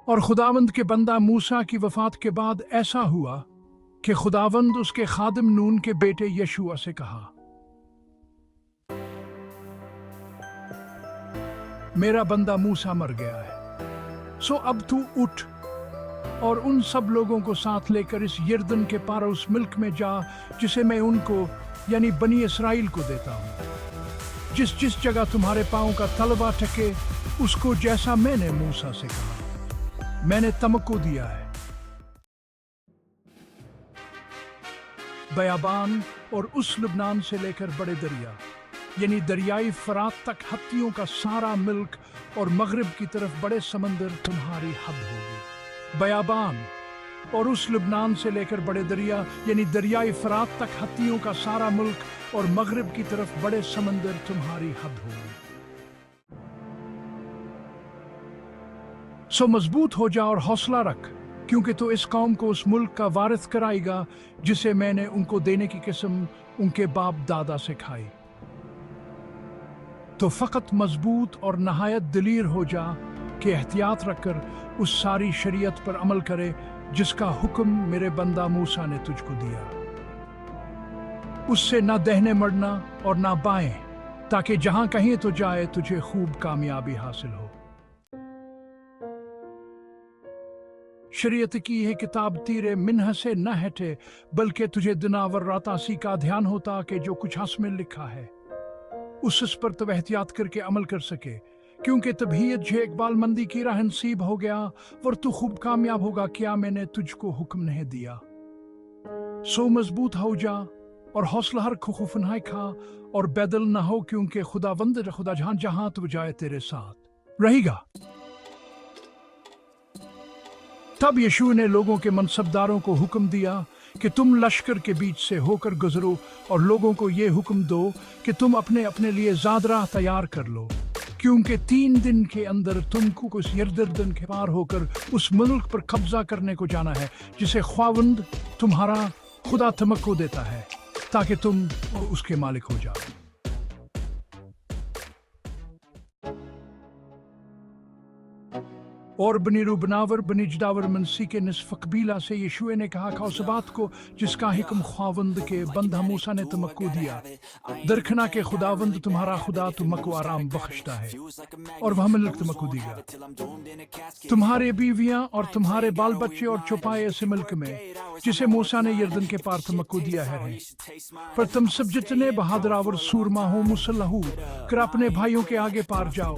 اور خداوند کے بندہ موسیٰ کی وفات کے بعد ایسا ہوا کہ خداوند اس کے خادم نون کے بیٹے یشوع سے کہا، میرا بندہ موسیٰ مر گیا ہے، سو اب تو اٹھ اور ان سب لوگوں کو ساتھ لے کر اس یردن کے پار اس ملک میں جا جسے میں ان کو یعنی بنی اسرائیل کو دیتا ہوں۔ جس جگہ تمہارے پاؤں کا تلوا ٹکے اس کو، جیسا میں نے موسیٰ سے کہا، میں نے تمکو دیا ہے۔ بیابان اور اس لبنان سے لے کر بڑے دریا یعنی دریائے فرات تک ہتھیوں کا سارا ملک اور مغرب کی طرف بڑے سمندر تمہاری حد ہوگی۔ بیابان اور اس لبنان سے لے کر بڑے دریا یعنی دریائے فرات تک ہتھیوں کا سارا ملک اور مغرب کی طرف بڑے سمندر تمہاری حد ہوگی۔ سو مضبوط ہو جا اور حوصلہ رکھ، کیونکہ تو اس قوم کو اس ملک کا وارث کرائے گا جسے میں نے ان کو دینے کی قسم ان کے باپ دادا سے کھائی۔ تو فقط مضبوط اور نہایت دلیر ہو جا کہ احتیاط رکھ کر اس ساری شریعت پر عمل کرے جس کا حکم میرے بندہ موسیٰ نے تجھ کو دیا۔ اس سے نہ دہنے مڑنا اور نہ بائیں، تاکہ جہاں کہیں تو جائے تجھے خوب کامیابی حاصل ہو۔ شریعت کی یہ کتاب تیرے منہ سے نہ ہٹے، بلکہ تجھے دناور راتاسی کا دھیان ہوتا کہ جو کچھ اس میں لکھا ہے اس پر تو احتیاط کر کے عمل کر سکے، کیونکہ تبھی تجھے اقبال مندی کی راہ نصیب ہو گیا اور تو خوب کامیاب ہوگا۔ کیا میں نے تجھ کو حکم نہیں دیا؟ سو مضبوط ہو جا اور حوصلہ رکھ، خوف نہ کھا اور بیدل نہ ہو، کیونکہ خداوند خدا جہاں تو جائے تیرے ساتھ رہے گا۔ تب یشوع نے لوگوں کے منصبداروں کو حکم دیا کہ تم لشکر کے بیچ سے ہو کر گزرو اور لوگوں کو یہ حکم دو کہ تم اپنے اپنے لیے زادراہ تیار کر لو، کیونکہ 3 دن کے اندر تم کو اس یردن کے پار ہو کر اس ملک پر قبضہ کرنے کو جانا ہے جسے خداوند تمہارا خدا تمکو دیتا ہے، تاکہ تم اس کے مالک ہو جاؤ۔ اور بنی روبناور بنی جداور منسی کے نصف قبیلہ سے یشوع نے کہا کہ اس بات کو جس کا حکم خداوند کے بندہ موسیٰ نے تمکو دیا، درکھنا کہ خداوند تمہارا خدا تمکو آرام بخشتا ہے اور وہ ملک تمکو دے گا۔ تمہارے بیویاں اور تمہارے بال بچے اور چھپائے اس ملک میں جسے موسیٰ نے یردن کے پار تمکو دیا ہے، پر تم سب جتنے بہادر اور سورما ہو مسلح ہو کر اپنے بھائیوں کے آگے پار جاؤ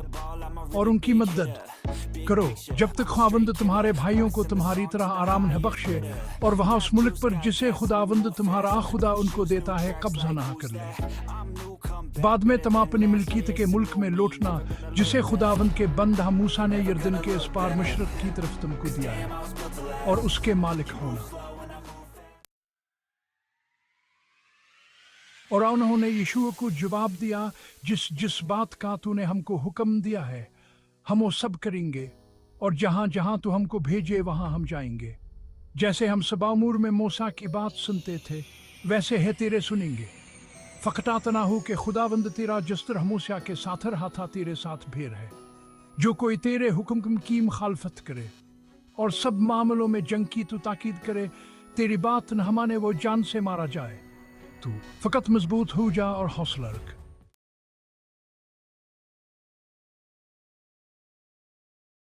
اور ان کی مدد کرو، جب تک خداوند تمہارے بھائیوں کو تمہاری طرح آرام نہ بخشے اور وہاں اس ملک پر جسے خداوند تمہارا خدا ان کو دیتا ہے قبضہ نہ کر لے۔ بعد میں تم اپنی ملکیت کے ملک میں لوٹنا جسے خداوند کے بندہ موسیٰ نے یردن کے اس پار مشرق کی طرف تم کو دیا ہے، اور اس کے مالک ہونا۔ اور انہوں نے یشوع کو جواب دیا، جس بات کا تو نے ہم کو حکم دیا ہے ہم وہ سب کریں گے، اور جہاں جہاں تو ہم کو بھیجے وہاں ہم جائیں گے۔ جیسے ہم سبامور میں موسیٰ کی بات سنتے تھے ویسے ہے تیرے سنیں گے۔ فقط نہ ہو کہ خداوند تیرا جس طرح موسیٰ کے ساتھ رہا تھا تیرے ساتھ بھیر ہے۔ جو کوئی تیرے حکم کی مخالفت کرے اور سب معاملوں میں جنگ کی تو تاکید کرے، تیری بات نہ مانے وہ جان سے مارا جائے۔ تو فقط مضبوط ہو جا اور حوصلہ رکھ۔